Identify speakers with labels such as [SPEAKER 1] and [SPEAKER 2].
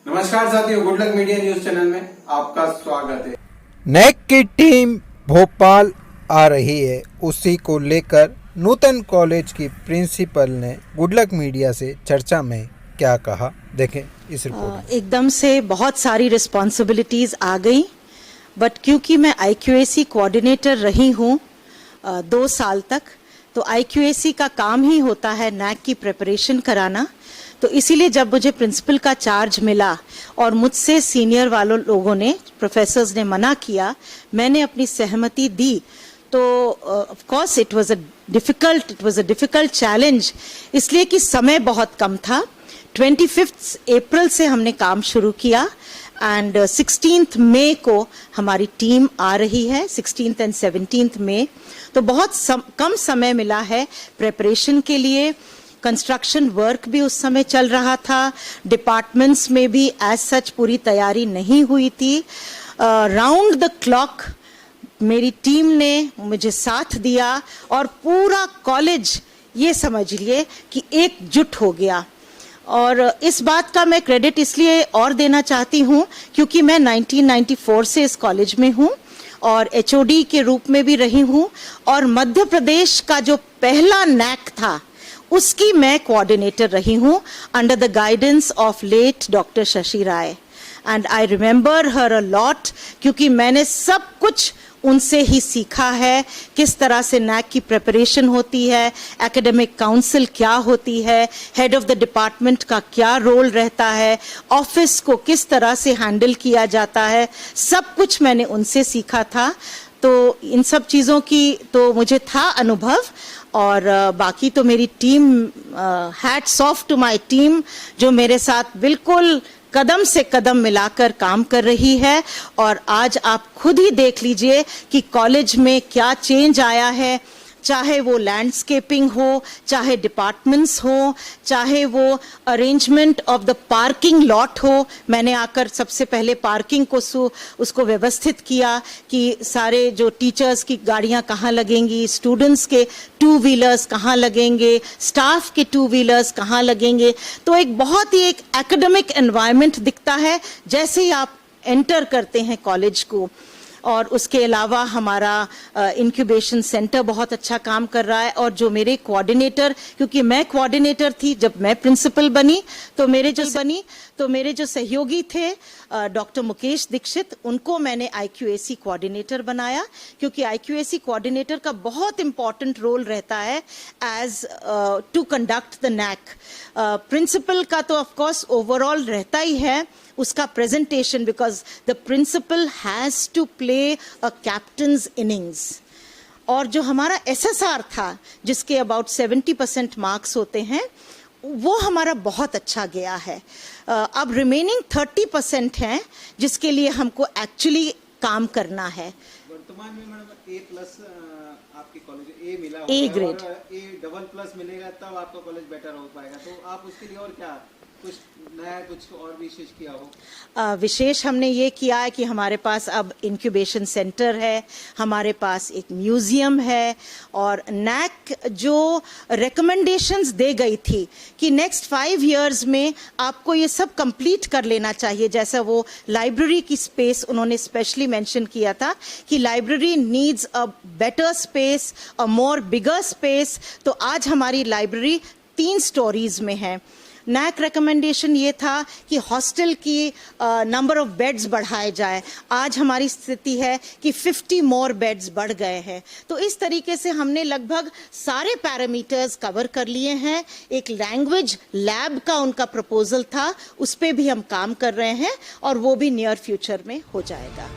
[SPEAKER 1] नमस्कार साथियों, good luck media news channel में आपका स्वागत है।
[SPEAKER 2] नैक की टीम भोपाल आ रही है, उसी को लेकर नूतन कॉलेज की प्रिंसिपल ने गुड लक मीडिया से चर्चा में क्या कहा, देखें इस रिपोर्ट।
[SPEAKER 3] एकदम से बहुत सारी रिस्पॉन्सिबिलिटीज़ आ गई, बट क्योंकि मैं IQAC कोऑर्डिनेटर रही हूँ 2 साल तक, तो IQAC का काम ही होता है नैक की प्रिपरेशन कराना। तो इसीलिए जब मुझे प्रिंसिपल का चार्ज मिला और मुझसे सीनियर वालों लोगों ने, प्रोफेसर्स ने मना किया, मैंने अपनी सहमति दी। तो of course it was a difficult challenge, इसलिए कि समय बहुत कम था। 25 अप्रैल से हमने काम शुरू किया एंड 16 मई को हमारी टीम आ रही है, 16 एंड 17 मई। तो बहुत कम समय मिला है प्रिपरेशन के लिए। कंस्ट्रक्शन वर्क भी उस समय चल रहा था, डिपार्टमेंट्स में भी एज सच पूरी तैयारी नहीं हुई थी। राउंड द क्लॉक मेरी टीम ने मुझे साथ दिया और पूरा कॉलेज ये समझ लिए कि एकजुट हो गया। और इस बात का मैं क्रेडिट इसलिए और देना चाहती हूँ क्योंकि मैं 1994 से इस कॉलेज में हूँ और HOD के रूप में भी रही हूँ, और मध्य प्रदेश का जो पहला नैक था उसकी मैं कोऑर्डिनेटर रही हूँ under the guidance of late doctor Shashi Rai, and I remember her a lot क्योंकि मैंने सब कुछ उनसे ही सीखा है। किस तरह से नैक की प्रिपरेशन होती है, एकेडमिक काउंसिल क्या होती है, हेड ऑफ द डिपार्टमेंट का क्या रोल रहता है, ऑफिस को किस तरह से हैंडल किया जाता है, सब कुछ मैंने उनसे सीखा था। तो इन सब चीज़ों की तो मुझे था अनुभव, और बाकी तो मेरी team, hats off to my team जो मेरे साथ बिल्कुल कदम से कदम मिलाकर काम कर रही है। और आज आप खुद ही देख लीजिए कि कॉलेज में क्या चेंज आया है, चाहे वो लैंडस्केपिंग हो, चाहे डिपार्टमेंट्स हो, चाहे वो arrangement of the parking lot हो। मैंने आकर सबसे पहले पार्किंग को उसको व्यवस्थित किया कि सारे जो टीचर्स की गाड़ियां कहाँ लगेंगी, स्टूडेंट्स के 2 व्हीलर्स कहाँ लगेंगे, स्टाफ के 2 व्हीलर्स कहाँ लगेंगे। तो एक बहुत ही एक एकेडमिक एनवायरनमेंट दिखता है जैसे ही आप एंटर करते हैं कॉलेज को। और उसके अलावा हमारा इंक्यूबेशन सेंटर बहुत अच्छा काम कर रहा है। और जो मेरे कोऑर्डिनेटर, क्योंकि मैं कोऑर्डिनेटर थी जब मैं प्रिंसिपल बनी, तो मेरे जो सहयोगी थे डॉक्टर मुकेश दीक्षित, उनको मैंने IQAC कोऑर्डिनेटर बनाया, क्योंकि IQAC कोऑर्डिनेटर का बहुत इंपॉर्टेंट रोल रहता है as to conduct the NAAC. Principal का तो ऑफ कोर्स ओवरऑल रहता ही है उसका presentation, because the principal has to play a captain's innings. और जो हमारा SSR था जिसके अबाउट 70% मार्क्स होते हैं, वो हमारा बहुत अच्छा गया है। अब रिमेनिंग 30% हैं जिसके लिए हमको एक्चुअली काम करना है।
[SPEAKER 1] वर्तमान में मैडम A+ आपके कॉलेज A मिला,
[SPEAKER 3] A ग्रेड,
[SPEAKER 1] A++ मिलेगा तब आपका कॉलेज बेटर हो पाएगा। तो आप उसके लिए और क्या कुछ नया, कुछ और विशेष किया हो?
[SPEAKER 3] विशेष हमने ये किया है कि हमारे पास अब इंक्यूबेशन सेंटर है, हमारे पास एक म्यूजियम है, और नैक जो रिकमेंडेशंस दे गई थी कि नेक्स्ट 5 इयर्स में आपको ये सब कंप्लीट कर लेना चाहिए, जैसा वो लाइब्रेरी की स्पेस उन्होंने स्पेशली मेंशन किया था कि library needs a better space, a more bigger space. तो आज हमारी लाइब्रेरी 3 स्टोरीज में है। नैक रिकमेंडेशन ये था कि हॉस्टल की नंबर ऑफ बेड्स बढ़ाए जाए। आज हमारी स्थिति है कि 50 मोर बेड्स बढ़ गए हैं। तो इस तरीके से हमने लगभग सारे पैरामीटर्स कवर कर लिए हैं। एक लैंग्वेज लैब का उनका प्रपोजल था, उस पर भी हम काम कर रहे हैं और वो भी नियर फ्यूचर में हो जाएगा।